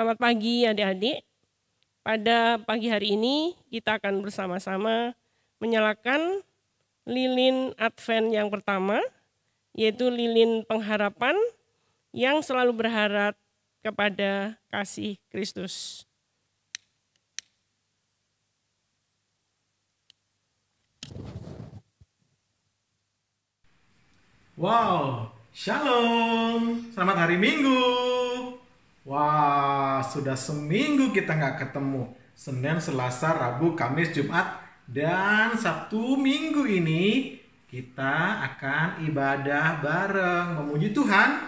Selamat pagi adik-adik. Pada pagi hari ini kita akan bersama-sama menyalakan lilin Advent yang pertama, yaitu lilin pengharapan yang selalu berharap kepada kasih Kristus. Wow, Shalom, selamat hari Minggu. Wah, sudah seminggu kita nggak ketemu. Senin, Selasa, Rabu, Kamis, Jumat, dan Sabtu Minggu ini kita akan ibadah bareng, memuji Tuhan,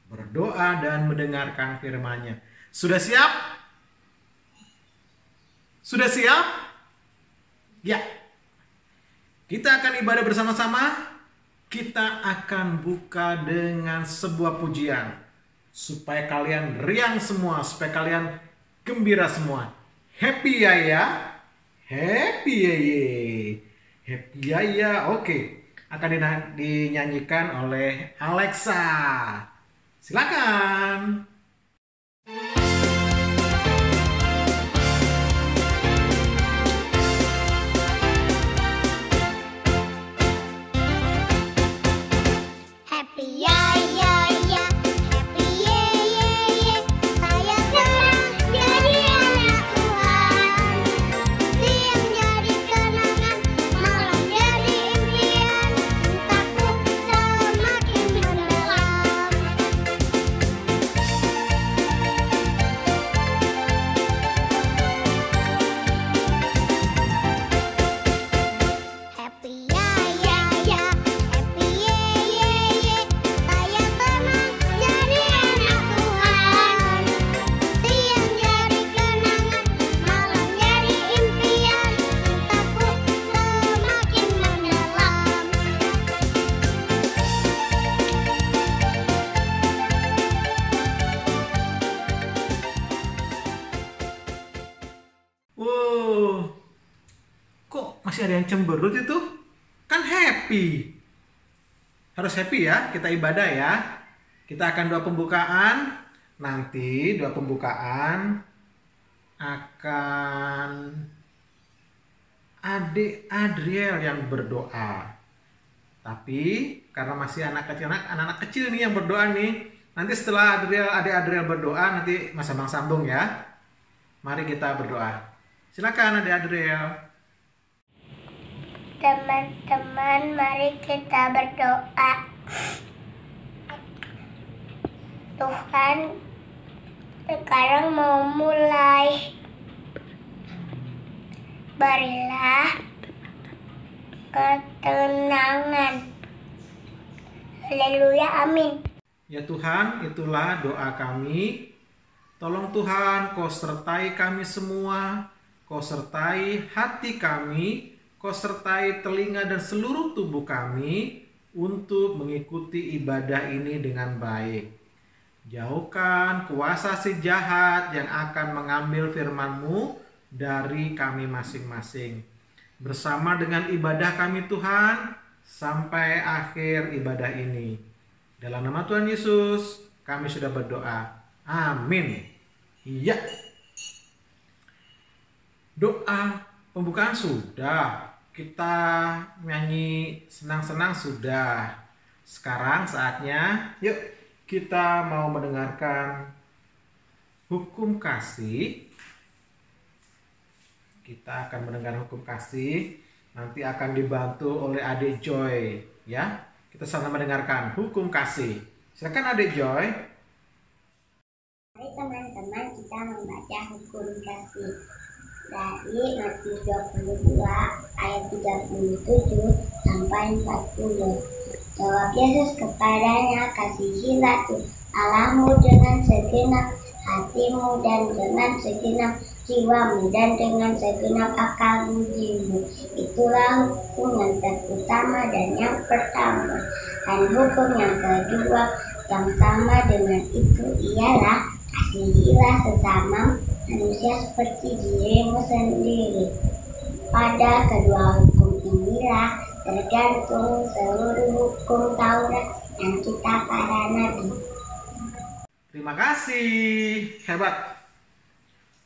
berdoa dan mendengarkan firman-Nya. Sudah siap? Sudah siap? Ya. Kita akan ibadah bersama-sama. Kita akan buka dengan sebuah pujian supaya kalian riang semua, supaya kalian gembira semua. Happy ya, happy ya, happy ya. Oke, akan dinyanyikan oleh Alexa. Silakan. Kok masih ada yang cemberut itu? Kan happy. Harus happy ya, kita ibadah ya. Kita akan doa pembukaan. Nanti doa pembukaan akan Adik Adriel yang berdoa. Tapi karena masih anak-anak kecil nih yang berdoa nih. Nanti setelah Adik Adriel berdoa, nanti Mas Abang sambung ya. Mari kita berdoa. Silakan Adik Adriel. Teman-teman, mari kita berdoa. Tuhan, sekarang mau mulai. Berilah ketenangan. Haleluya, amin. Ya Tuhan, itulah doa kami. Tolong Tuhan, Kau sertai kami semua. Kau sertai hati kami. Kau sertai telinga dan seluruh tubuh kami untuk mengikuti ibadah ini dengan baik. Jauhkan kuasa si jahat yang akan mengambil firman-Mu dari kami masing-masing. Bersama dengan ibadah kami Tuhan, sampai akhir ibadah ini. Dalam nama Tuhan Yesus, kami sudah berdoa. Amin. Iya. Doa pembukaan sudah. Kita nyanyi senang-senang sudah. Sekarang saatnya, yuk kita mau mendengarkan hukum kasih. Kita akan mendengar hukum kasih. Nanti akan dibantu oleh Adik Joy, ya. Kita sama mendengarkan hukum kasih. Silakan Adik Joy. Mari teman-teman kita membaca hukum kasih dari Matius 22 ayat 37 sampai 40. Jawab Yesus kepadanya, kasihilah Allahmu dengan segenap hatimu dan dengan segenap jiwamu dan dengan segenap akal budimu. Itulah hukum yang terutama dan yang pertama. Dan hukum yang kedua yang sama dengan itu ialah kasihilah sesama manusia seperti dirimu sendiri. Pada kedua hukum inilah tergantung seluruh hukum Taurat dan kitab para nabi. Terima kasih. Hebat.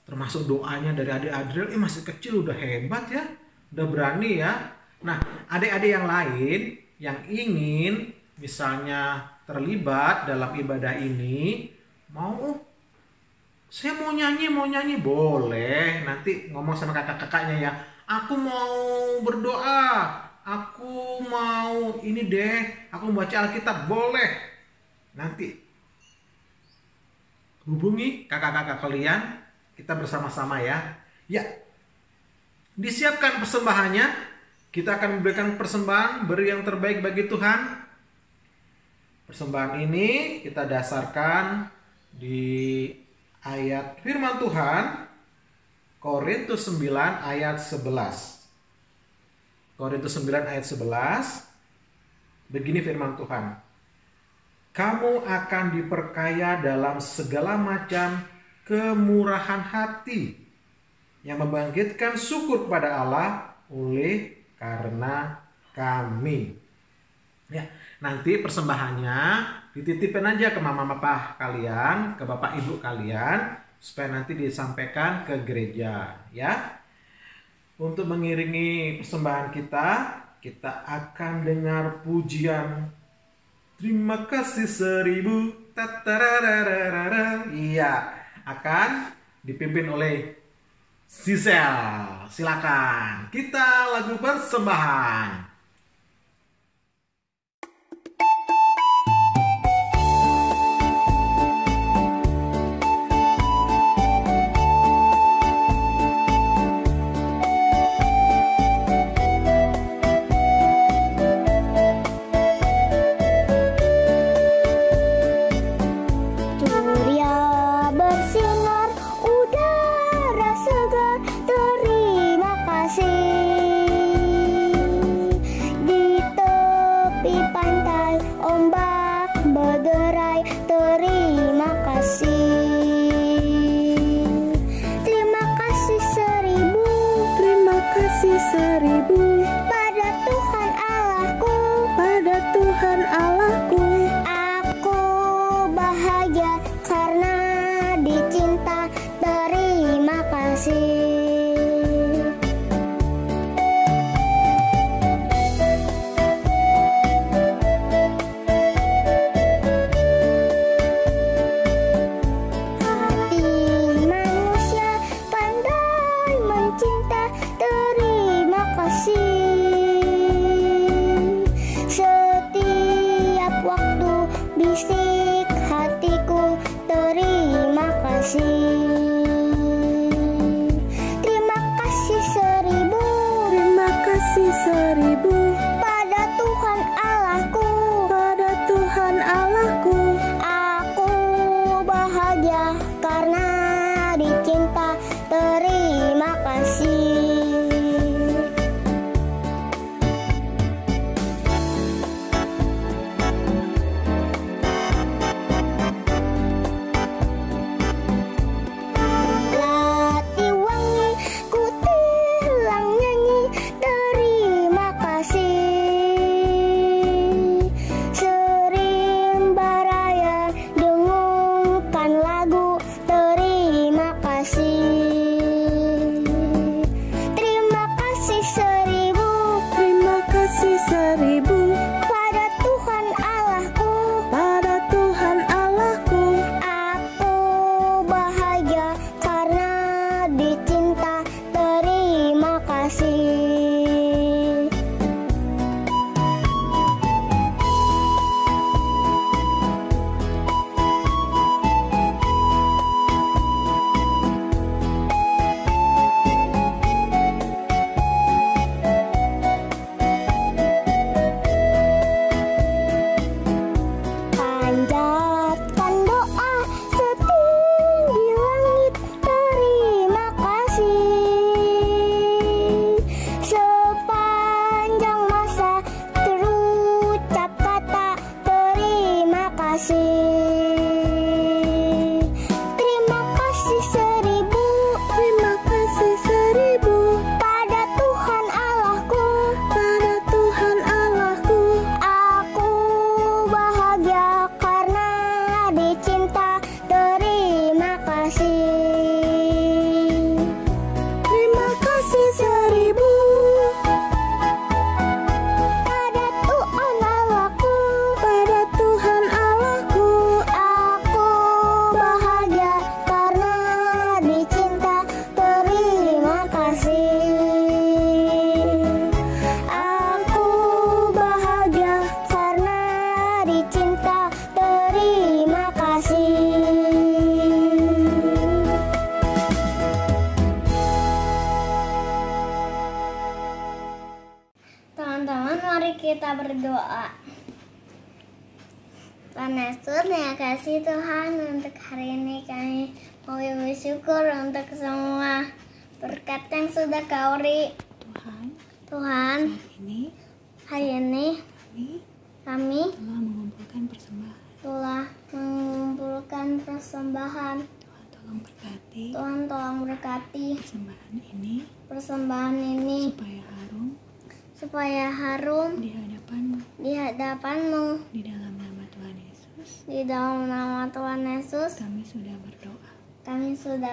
Termasuk doanya dari adik Adriel, masih kecil udah hebat ya. Udah berani ya. Nah, adik-adik yang lain yang ingin misalnya terlibat dalam ibadah ini, saya mau nyanyi, boleh. Nanti ngomong sama kakak-kakaknya ya. Aku mau berdoa, aku mau ini deh, aku mau baca Alkitab, boleh. Nanti hubungi kakak-kakak kalian, kita bersama-sama ya. Ya, disiapkan persembahannya. Kita akan memberikan persembahan, beri yang terbaik bagi Tuhan. Persembahan ini kita dasarkan di ayat firman Tuhan, Korintus 9 ayat 11. Korintus 9 ayat 11. Begini firman Tuhan. Kamu akan diperkaya dalam segala macam kemurahan hati yang membangkitkan syukur kepada Allah oleh karena kami. Ya, nanti persembahannya dititipin aja ke mama papa kalian, ke bapak ibu kalian, supaya nanti disampaikan ke gereja ya. Untuk mengiringi persembahan kita akan dengar pujian Terima kasih 1000. Iya, akan dipimpin oleh Sisel. Silakan. Kita lagu persembahan. Tuhan Yesus, terima kasih Tuhan untuk hari ini kami mau bersyukur untuk semua berkat yang sudah Kau beri. Tuhan, hari ini kami telah mengumpulkan persembahan. Tuhan tolong berkati persembahan ini supaya harum di hadapan-Mu. Di dalam nama Tuhan Yesus kami sudah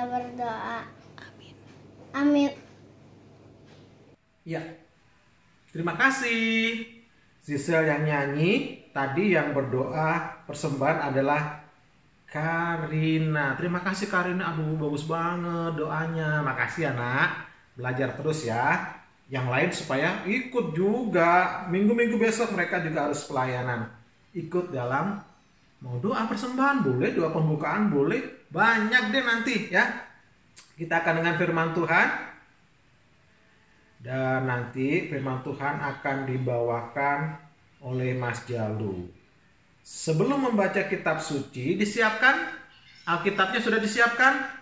berdoa. Amin. Ya, terima kasih. Sisel yang nyanyi, tadi yang berdoa persembahan adalah Karina. Terima kasih Karina, aduh bagus banget doanya. Makasih ya nak, belajar terus ya. Yang lain supaya ikut juga. Minggu-minggu besok mereka juga harus pelayanan. Ikut dalam mau doa persembahan boleh, doa pembukaan boleh. Banyak deh nanti ya. Kita akan dengan firman Tuhan. Dan nanti firman Tuhan akan dibawakan oleh Mas Jalu. Sebelum membaca kitab suci, disiapkan? Alkitabnya sudah disiapkan?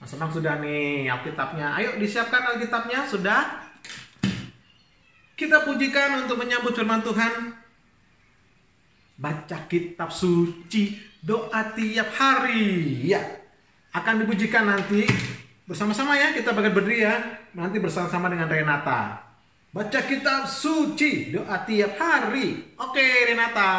Mas Senang sudah nih Alkitabnya. Ayo disiapkan Alkitabnya, sudah? Kita pujikan untuk menyambut firman Tuhan. Baca kitab suci, doa tiap hari. Ya, akan dipujikan nanti bersama-sama ya. Kita bakal berdiri ya. Nanti bersama-sama dengan Renata. Baca kitab suci, doa tiap hari. Oke, Renata.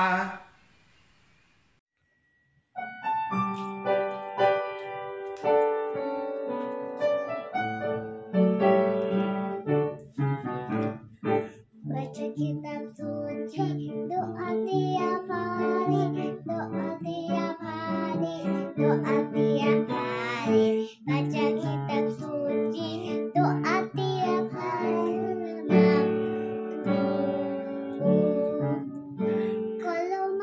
Baca kitab suci, doa tiap hari, doa tiap hari, doa tiap hari. Baca kitab suci, doa tiap hari. Kalau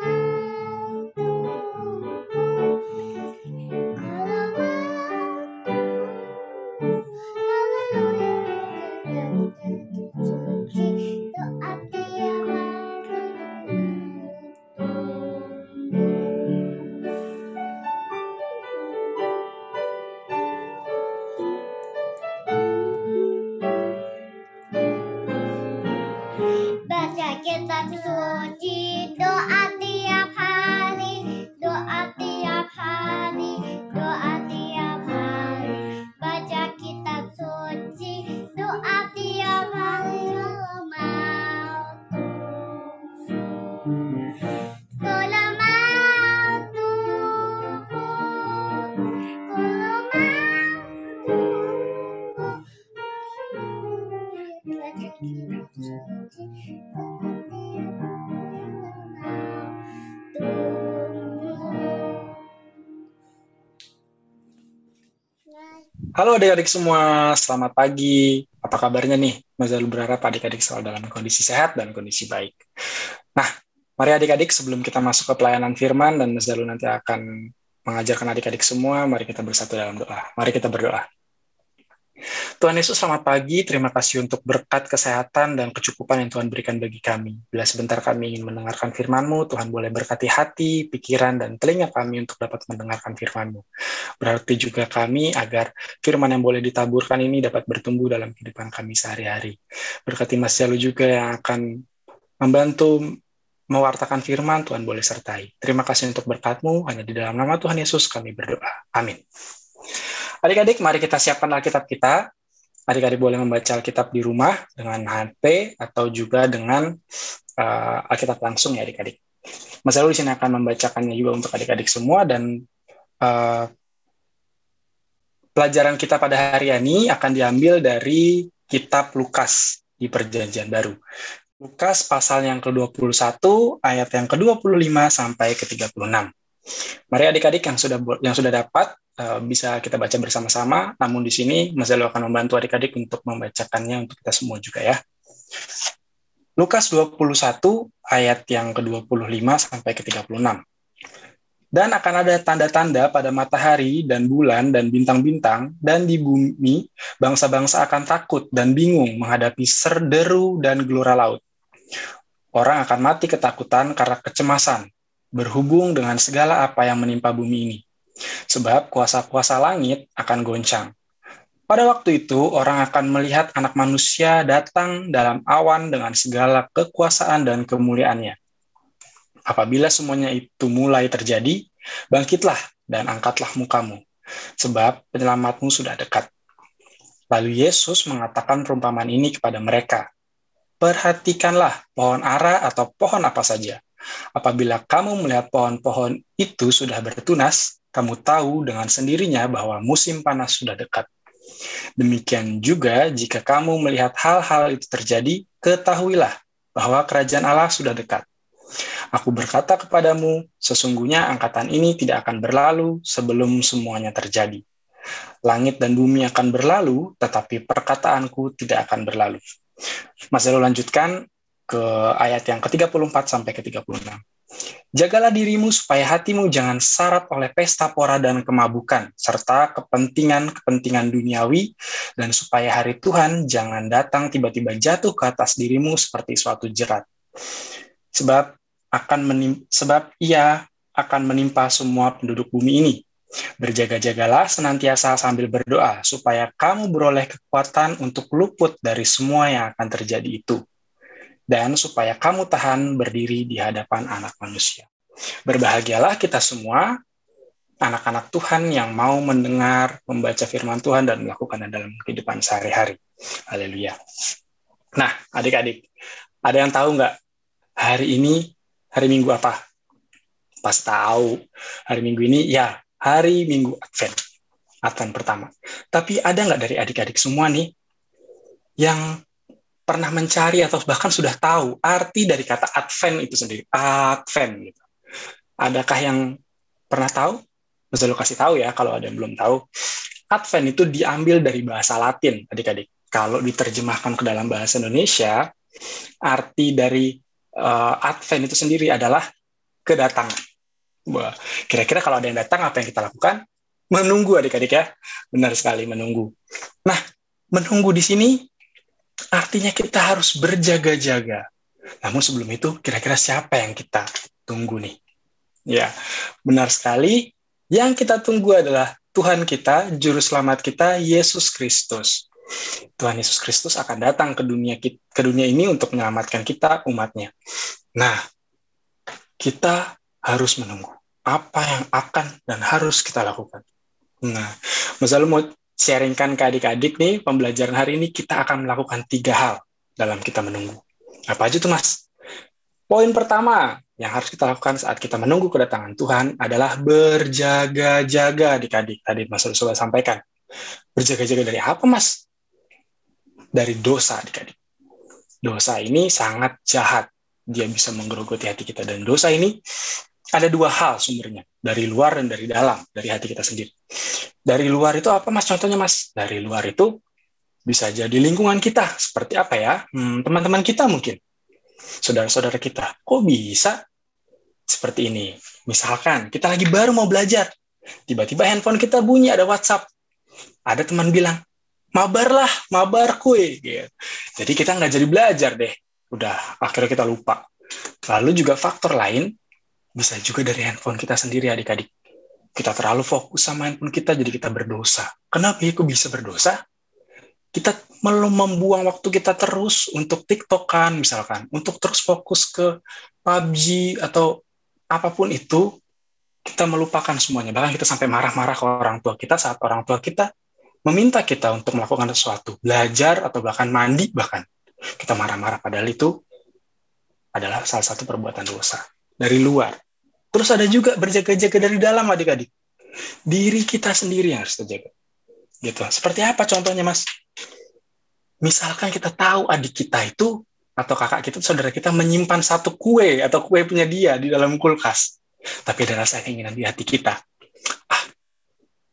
baca kitab suci, doa tiap hari, doa tiap hari, doa tiap hari. Baca kitab suci, doa tiap hari. Kalau mau baca kitab suci, Halo adik-adik semua, selamat pagi. Apa kabarnya nih? Mas Zalu berharap adik-adik selalu dalam kondisi sehat dan kondisi baik. Nah, mari adik-adik sebelum kita masuk ke pelayanan firman dan Mas Zalu nanti akan mengajarkan adik-adik semua, mari kita bersatu dalam doa. Mari kita berdoa. Tuhan Yesus, selamat pagi. Terima kasih untuk berkat kesehatan dan kecukupan yang Tuhan berikan bagi kami. Bila sebentar kami ingin mendengarkan firman-Mu, Tuhan boleh berkati hati, pikiran, dan telinga kami untuk dapat mendengarkan firman-Mu. Berarti juga kami agar firman yang boleh ditaburkan ini dapat bertumbuh dalam kehidupan kami sehari-hari. Berkati Mas Jalu juga yang akan membantu mewartakan firman, Tuhan boleh sertai. Terima kasih untuk berkat-Mu, hanya di dalam nama Tuhan Yesus kami berdoa. Amin. Adik-adik, mari kita siapkan Alkitab kita. Adik-adik boleh membaca Alkitab di rumah dengan HP atau juga dengan Alkitab langsung ya adik-adik. Mas Zalu di sini akan membacakannya juga untuk adik-adik semua dan pelajaran kita pada hari ini akan diambil dari kitab Lukas di Perjanjian Baru. Lukas pasal yang ke-21 ayat yang ke-25 sampai ke-36. Mari adik-adik yang sudah dapat bisa kita baca bersama-sama, namun di sini Mas Zalu akan membantu adik-adik untuk membacakannya untuk kita semua juga ya. Lukas 21 ayat yang ke-25 sampai ke-36. Dan akan ada tanda-tanda pada matahari dan bulan dan bintang-bintang, dan di bumi bangsa-bangsa akan takut dan bingung menghadapi serderu dan gelora laut. Orang akan mati ketakutan karena kecemasan, berhubung dengan segala apa yang menimpa bumi ini. Sebab kuasa-kuasa langit akan goncang. Pada waktu itu, orang akan melihat Anak Manusia datang dalam awan dengan segala kekuasaan dan kemuliaannya. Apabila semuanya itu mulai terjadi, bangkitlah dan angkatlah mukamu, sebab penyelamatmu sudah dekat. Lalu Yesus mengatakan perumpamaan ini kepada mereka. Perhatikanlah pohon ara atau pohon apa saja. Apabila kamu melihat pohon-pohon itu sudah bertunas, kamu tahu dengan sendirinya bahwa musim panas sudah dekat. Demikian juga jika kamu melihat hal-hal itu terjadi, ketahuilah bahwa kerajaan Allah sudah dekat. Aku berkata kepadamu, sesungguhnya angkatan ini tidak akan berlalu sebelum semuanya terjadi. Langit dan bumi akan berlalu, tetapi perkataanku tidak akan berlalu. Mas Zalo lanjutkan ke ayat yang ke-34 sampai ke-36. Jagalah dirimu supaya hatimu jangan syarat oleh pesta pora dan kemabukan, serta kepentingan-kepentingan duniawi, dan supaya hari Tuhan jangan datang tiba-tiba jatuh ke atas dirimu seperti suatu jerat. Sebab ia akan menimpa semua penduduk bumi ini. Berjaga-jagalah senantiasa sambil berdoa, supaya kamu beroleh kekuatan untuk luput dari semua yang akan terjadi itu, dan supaya kamu tahan berdiri di hadapan Anak Manusia. Berbahagialah kita semua, anak-anak Tuhan yang mau mendengar, membaca firman Tuhan, dan melakukannya dalam kehidupan sehari-hari. Haleluya. Nah, adik-adik, ada yang tahu nggak hari ini hari Minggu apa? Pas tahu, hari Minggu ini ya hari Minggu Advent pertama. Tapi ada nggak dari adik-adik semua nih yang pernah mencari atau bahkan sudah tahu arti dari kata Advent itu sendiri? Advent gitu. Adakah yang pernah tahu? Bisa lo kasih tahu ya kalau ada yang belum tahu. Advent itu diambil dari bahasa Latin, adik-adik. Kalau diterjemahkan ke dalam bahasa Indonesia, arti dari Advent itu sendiri adalah kedatangan. Wah, kira-kira kalau ada yang datang, apa yang kita lakukan? Menunggu, adik-adik ya. Benar sekali, menunggu. Nah, menunggu di sini artinya kita harus berjaga-jaga. Namun sebelum itu, kira-kira siapa yang kita tunggu nih? Ya, benar sekali. Yang kita tunggu adalah Tuhan kita, Juru Selamat kita, Yesus Kristus. Tuhan Yesus Kristus akan datang ke dunia ini untuk menyelamatkan kita, umatnya. Nah, kita harus menunggu apa yang akan dan harus kita lakukan. Nah, Mas Zalo mau sharingkan ke adik-adik nih, pembelajaran hari ini kita akan melakukan 3 hal dalam kita menunggu. Apa aja tuh, Mas? Poin pertama yang harus kita lakukan saat kita menunggu kedatangan Tuhan adalah berjaga-jaga, adik-adik. Tadi Mas Zalo sudah sampaikan. Berjaga-jaga dari apa, Mas? Dari dosa, adik-adik. Dosa ini sangat jahat. Dia bisa menggerogoti hati kita. Dan dosa ini ada 2 hal sumbernya, dari luar dan dari dalam, dari hati kita sendiri. Dari luar itu apa, Mas? Contohnya, Mas, dari luar itu bisa jadi lingkungan kita. Seperti apa ya? Teman-teman kita mungkin. Saudara-saudara kita. Kok bisa seperti ini? Misalkan, kita lagi baru mau belajar. Tiba-tiba handphone kita bunyi, ada WhatsApp. Ada teman bilang, mabar kue. Gitu. Jadi kita nggak jadi belajar deh. Udah, akhirnya kita lupa. Lalu juga faktor lain, bisa juga dari handphone kita sendiri, adik-adik. Kita terlalu fokus sama handphone kita, jadi kita berdosa. Kenapa ya kok bisa berdosa? Kita membuang waktu kita terus untuk TikTok-an, misalkan. Untuk terus fokus ke PUBG atau apapun itu, kita melupakan semuanya. Bahkan kita sampai marah-marah ke orang tua kita saat orang tua kita meminta kita untuk melakukan sesuatu. Belajar atau bahkan mandi, bahkan. Kita marah-marah, padahal itu adalah salah satu perbuatan dosa. Dari luar. Terus ada juga berjaga-jaga dari dalam, adik-adik. Diri kita sendiri yang harus terjaga. Gitu. Seperti apa contohnya, Mas? Misalkan kita tahu adik kita itu, atau kakak kita, saudara kita menyimpan satu kue, atau kue punya dia di dalam kulkas. Tapi ada rasa keinginan di hati kita.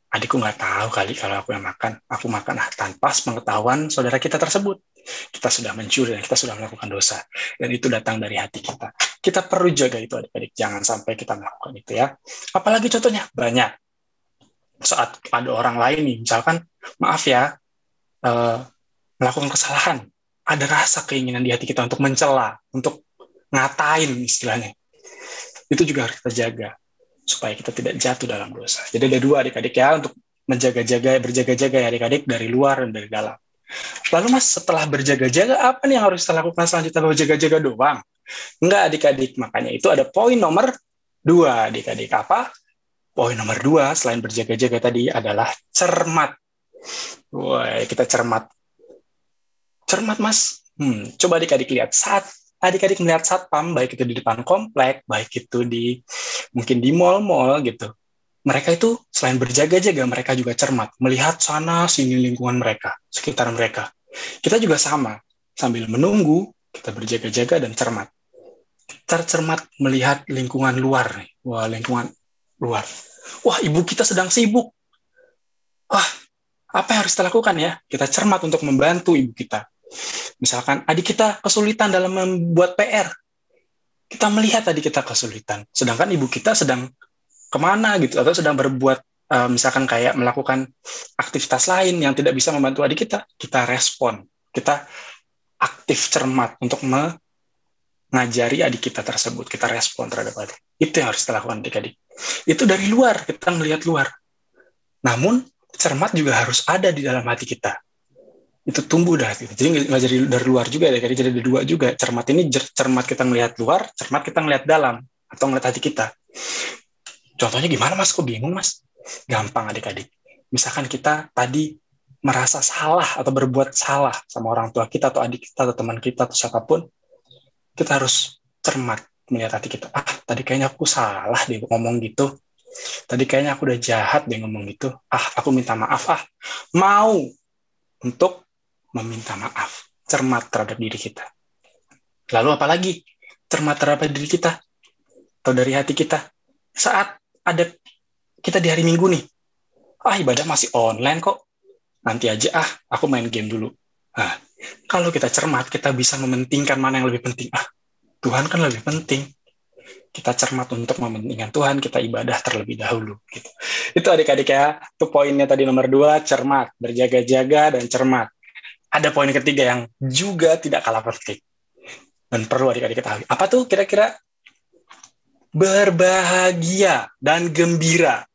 Adikku nggak tahu kali kalau aku yang makan. Aku makan tanpa pengetahuan saudara kita tersebut. Kita sudah mencuri dan kita sudah melakukan dosa. Dan itu datang dari hati kita. Kita perlu jaga itu, adik-adik. Jangan sampai kita melakukan itu ya. Apalagi contohnya, banyak. Saat ada orang lain nih, misalkan, maaf ya, melakukan kesalahan. Ada rasa keinginan di hati kita untuk mencela, untuk ngatain istilahnya. itu juga harus kita jaga supaya kita tidak jatuh dalam dosa. Jadi ada dua adik-adik ya untuk berjaga-jaga ya adik-adik, dari luar dan dari dalam. Lalu Mas, setelah berjaga-jaga apa nih yang harus kita lakukan selanjutnya? Berjaga-jaga doang? Enggak adik-adik, makanya itu ada poin nomor 2 adik-adik. Apa? Poin nomor 2 selain berjaga-jaga tadi adalah cermat. Wah, kita cermat. Cermat Mas. Coba adik-adik lihat, saat adik-adik melihat satpam, baik itu di depan komplek, baik itu mungkin di mall-mall gitu. Mereka itu selain berjaga-jaga, mereka juga cermat, melihat sana sini lingkungan mereka, sekitar mereka. Kita juga sama, sambil menunggu, kita berjaga-jaga dan cermat. Kita cermat melihat lingkungan luar nih. Wah, lingkungan luar. Wah, ibu kita sedang sibuk. Wah, apa yang harus kita lakukan ya? Kita cermat untuk membantu ibu kita. Misalkan adik kita kesulitan dalam membuat PR. Kita melihat adik kita kesulitan, sedangkan ibu kita sedang kemana gitu, atau sedang berbuat misalkan kayak melakukan aktivitas lain yang tidak bisa membantu adik kita respon, kita aktif cermat untuk mengajari adik kita tersebut, kita respon terhadap adik. Itu yang harus kita lakukan adik-adik. Itu dari luar, kita melihat luar. Namun cermat juga harus ada di dalam hati kita. Itu tumbuh dah. Jadi nggak jadi dari luar juga, jadi dari dua juga. Cermat ini cermat kita melihat luar, cermat kita melihat dalam atau melihat hati kita. Contohnya gimana Mas? Kok bingung Mas? Gampang adik-adik. Misalkan kita tadi merasa salah atau berbuat salah sama orang tua kita atau adik kita atau teman kita atau siapapun, kita harus cermat melihat hati kita. Tadi kayaknya aku salah deh ngomong gitu. Tadi kayaknya aku udah jahat deh ngomong gitu. Aku minta maaf. Mau untuk meminta maaf. Cermat terhadap diri kita. Lalu apalagi? Cermat terhadap diri kita atau dari hati kita. Saat ada kita di hari Minggu nih, ibadah masih online kok, nanti aja aku main game dulu. Kalau kita cermat, kita bisa mementingkan mana yang lebih penting. Tuhan kan lebih penting. Kita cermat untuk mementingkan Tuhan, kita ibadah terlebih dahulu. Gitu. Itu adik-adik ya, itu poinnya tadi nomor 2, cermat, berjaga-jaga dan cermat. Ada poin ketiga yang juga tidak kalah penting dan perlu adik-adik ketahui. Apa tuh kira-kira? Berbahagia dan gembira.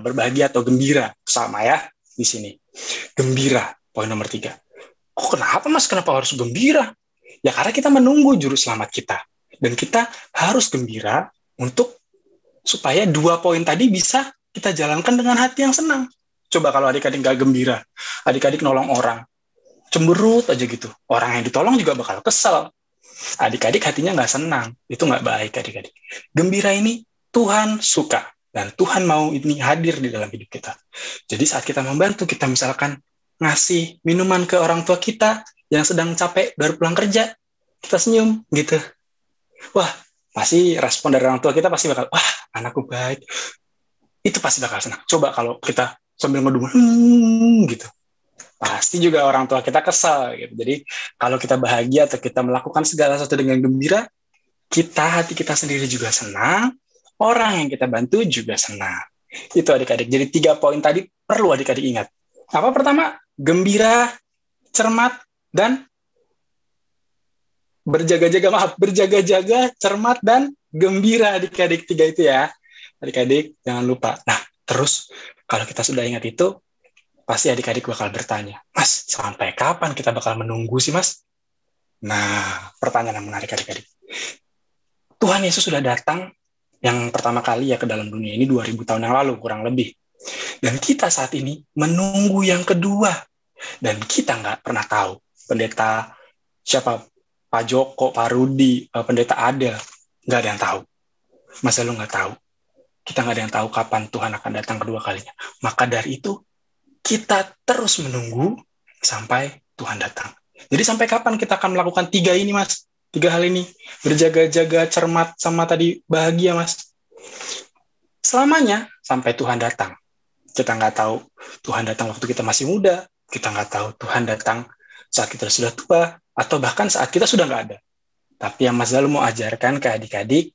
Berbahagia atau gembira sama ya di sini. Gembira, poin nomor 3. Kenapa Mas? Kenapa harus gembira? Ya karena kita menunggu juru selamat kita. Dan kita harus gembira untuk supaya 2 poin tadi bisa kita jalankan dengan hati yang senang. Coba kalau adik-adik nggak gembira, adik-adik nolong orang, cemberut aja gitu. Orang yang ditolong juga bakal kesel. Adik-adik hatinya nggak senang, itu nggak baik adik-adik. Gembira ini Tuhan suka, dan Tuhan mau ini hadir di dalam hidup kita. Jadi saat kita membantu, kita misalkan ngasih minuman ke orang tua kita yang sedang capek baru pulang kerja, kita senyum gitu. Wah, pasti respon dari orang tua kita pasti bakal, wah anakku baik. Itu pasti bakal senang. Coba kalau kita sambil ngedumel, gitu. Pasti juga orang tua kita kesal gitu. Jadi kalau kita bahagia atau kita melakukan segala sesuatu dengan gembira, hati kita sendiri juga senang, orang yang kita bantu juga senang. Itu adik-adik. Jadi 3 poin tadi perlu adik-adik ingat. Apa pertama? Gembira, cermat, dan berjaga-jaga, cermat, dan gembira adik-adik. 3 itu ya. Adik-adik jangan lupa. Nah, terus kalau kita sudah ingat itu, pasti adik-adik bakal bertanya, Mas, sampai kapan kita bakal menunggu sih, Mas? Nah, pertanyaan yang menarik adik-adik. Tuhan Yesus sudah datang yang pertama kali ya ke dalam dunia ini 2000 tahun yang lalu, kurang lebih. Dan kita saat ini menunggu yang kedua. Dan kita nggak pernah tahu. Pendeta siapa? Pak Joko, Pak Rudi, Pendeta Adel. Nggak ada yang tahu. Masa lu nggak tahu? Kita nggak ada yang tahu kapan Tuhan akan datang kedua kalinya. Maka dari itu, kita terus menunggu sampai Tuhan datang. Jadi sampai kapan kita akan melakukan 3 ini, Mas? 3 hal ini. Berjaga-jaga, cermat, sama tadi bahagia, Mas. Selamanya sampai Tuhan datang. Kita nggak tahu Tuhan datang waktu kita masih muda. Kita nggak tahu Tuhan datang saat kita sudah tua. Atau bahkan saat kita sudah nggak ada. Tapi yang Mas Zalu mau ajarkan ke adik-adik,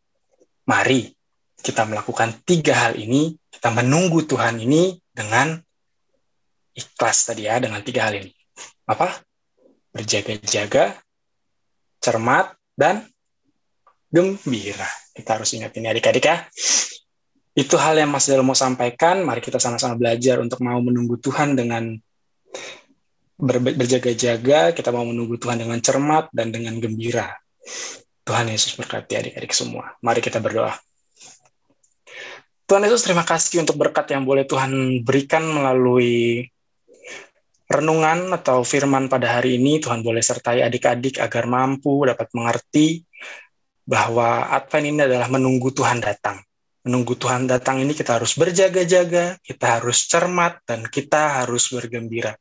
mari kita melakukan 3 hal ini. Kita menunggu Tuhan ini dengan ikhlas tadi ya, dengan 3 hal ini. Apa? Berjaga-jaga, cermat, dan gembira. Kita harus ingat ini adik-adik ya. Itu hal yang Mas Del mau sampaikan. Mari kita sama-sama belajar untuk mau menunggu Tuhan dengan berjaga-jaga. Kita mau menunggu Tuhan dengan cermat dan dengan gembira. Tuhan Yesus berkati adik-adik semua. Mari kita berdoa. Tuhan Yesus, terima kasih untuk berkat yang boleh Tuhan berikan melalui renungan atau firman pada hari ini. Tuhan boleh sertai adik-adik agar mampu dapat mengerti bahwa Advent ini adalah menunggu Tuhan datang. Menunggu Tuhan datang ini kita harus berjaga-jaga, kita harus cermat, dan kita harus bergembira.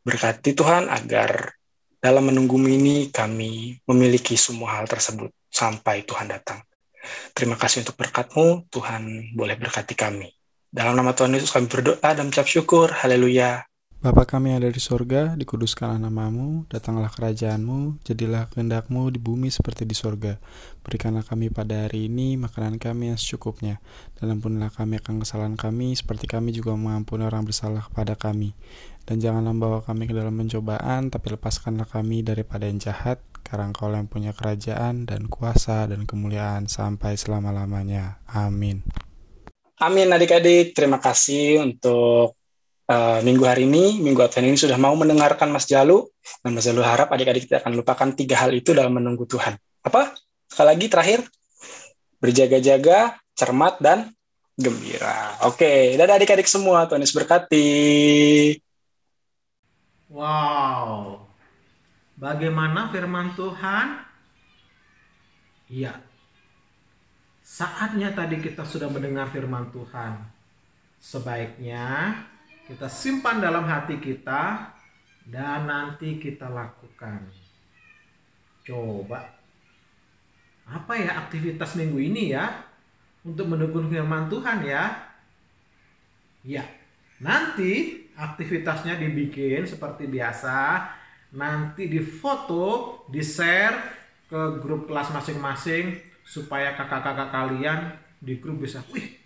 Berkati Tuhan agar dalam menunggu ini kami memiliki semua hal tersebut sampai Tuhan datang. Terima kasih untuk berkat-Mu, Tuhan boleh berkati kami. Dalam nama Tuhan Yesus kami berdoa dan mengucap syukur. Haleluya. Bapa kami yang ada di sorga, dikuduskanlah nama-Mu, datanglah kerajaan-Mu, jadilah kehendak-Mu di bumi seperti di sorga. Berikanlah kami pada hari ini makanan kami yang secukupnya, dan ampunilah kami akan kesalahan kami, seperti kami juga mengampuni orang bersalah kepada kami. Dan janganlah membawa kami ke dalam pencobaan, tapi lepaskanlah kami daripada yang jahat, karena Engkau yang punya kerajaan dan kuasa dan kemuliaan sampai selama-lamanya. Amin. Amin adik-adik, terima kasih untuk minggu hari ini, minggu Advent ini sudah mau mendengarkan Mas Jalu, dan Mas Jalu harap adik-adik tidak akan lupakan 3 hal itu dalam menunggu Tuhan. Apa? Sekali lagi terakhir, berjaga-jaga, cermat, dan gembira. Oke, dadah adik-adik semua, Tuhan Yesus berkati. Wow, bagaimana firman Tuhan? Iya, saatnya tadi kita sudah mendengar firman Tuhan. Sebaiknya kita simpan dalam hati kita dan nanti kita lakukan. Coba, apa ya aktivitas minggu ini ya untuk menunggu firman Tuhan ya? Ya, nanti aktivitasnya dibikin seperti biasa. Nanti difoto, di-share ke grup kelas masing-masing supaya kakak-kakak kalian di grup bisa, wih,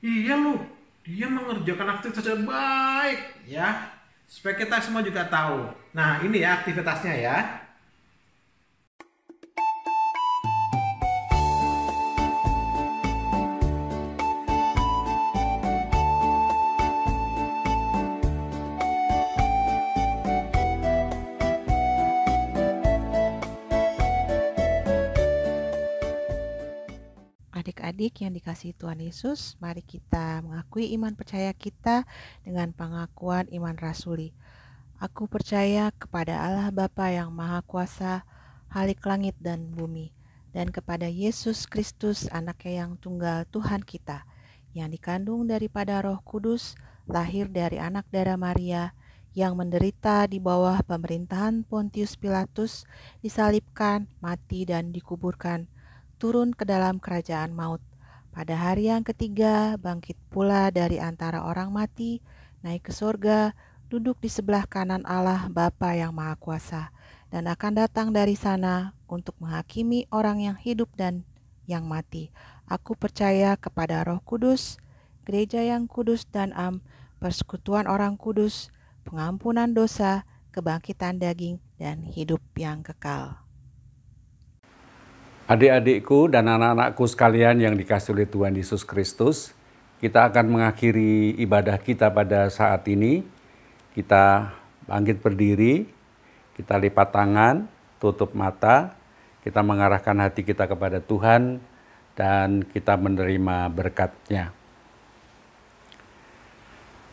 iya loh. Dia mengerjakan aktivitas yang baik, ya. Supaya kita semua juga tahu. Nah, ini ya aktivitasnya ya. Adik-adik yang dikasihi Tuhan Yesus, mari kita mengakui iman percaya kita dengan pengakuan iman rasuli. Aku percaya kepada Allah Bapa yang Maha Kuasa, Khalik langit dan bumi, dan kepada Yesus Kristus, Anaknya yang tunggal Tuhan kita, yang dikandung daripada Roh Kudus, lahir dari anak darah Maria, yang menderita di bawah pemerintahan Pontius Pilatus, disalibkan, mati dan dikuburkan, turun ke dalam kerajaan maut. Pada hari yang ketiga, bangkit pula dari antara orang mati, naik ke sorga, duduk di sebelah kanan Allah Bapa yang Maha Kuasa, dan akan datang dari sana untuk menghakimi orang yang hidup dan yang mati. Aku percaya kepada Roh Kudus, gereja yang kudus dan persekutuan orang kudus, pengampunan dosa, kebangkitan daging, dan hidup yang kekal. Adik-adikku dan anak-anakku sekalian yang dikasihi oleh Tuhan Yesus Kristus, kita akan mengakhiri ibadah kita pada saat ini. Kita bangkit berdiri, kita lipat tangan, tutup mata, kita mengarahkan hati kita kepada Tuhan, dan kita menerima berkat-Nya.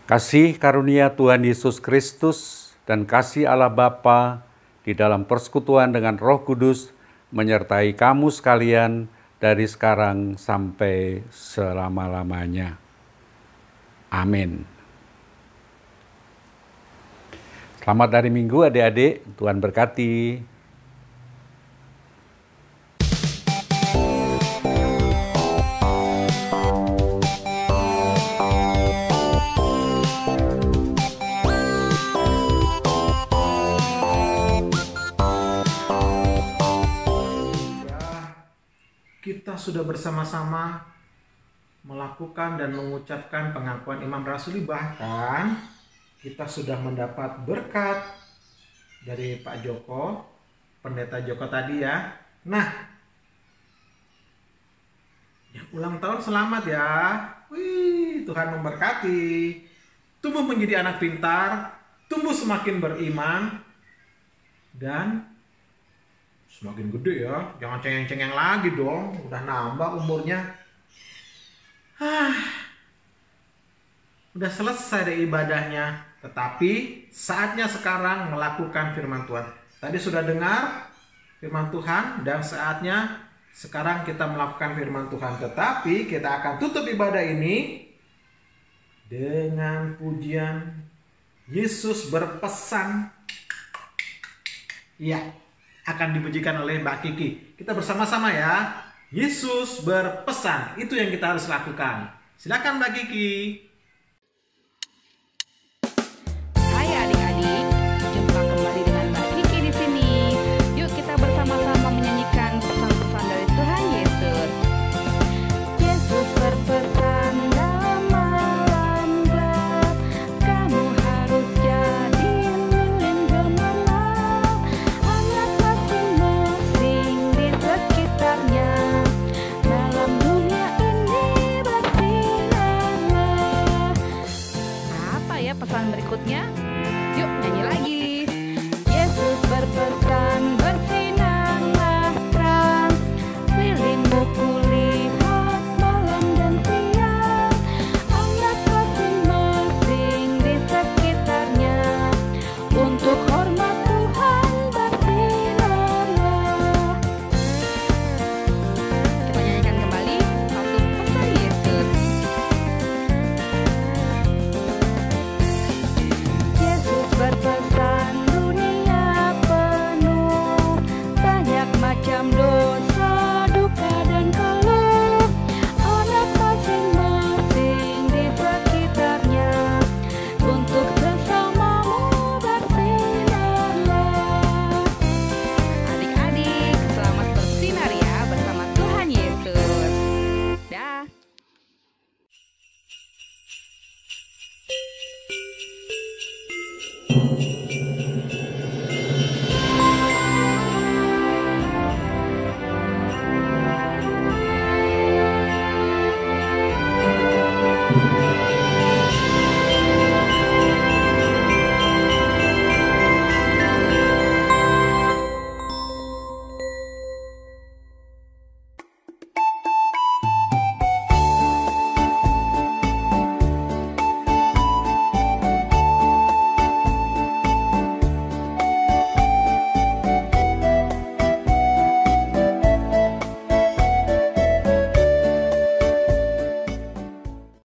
Kasih karunia Tuhan Yesus Kristus dan kasih Allah Bapa di dalam persekutuan dengan Roh Kudus menyertai kamu sekalian dari sekarang sampai selama-lamanya. Amin. Selamat hari Minggu adik-adik, Tuhan berkati. Kita sudah bersama-sama melakukan dan mengucapkan pengakuan iman rasuli, bahkan kita sudah mendapat berkat dari Pak Joko, Pendeta Joko tadi ya. Nah, Ulang tahun selamat ya. Wih, Tuhan memberkati. Tumbuh menjadi anak pintar, tumbuh semakin beriman, dan semakin gede ya. Jangan cengeng-cengeng lagi dong, udah nambah umurnya. Udah selesai deh ibadahnya. Tetapi saatnya sekarang melakukan firman Tuhan. Tadi sudah dengar firman Tuhan dan saatnya sekarang kita melakukan firman Tuhan. Tetapi kita akan tutup ibadah ini dengan pujian Yesus berpesan. Ya, akan dipujikan oleh Mbak Kiki. Kita bersama-sama ya. Yesus berpesan. Itu yang kita harus lakukan. Silakan Mbak Kiki.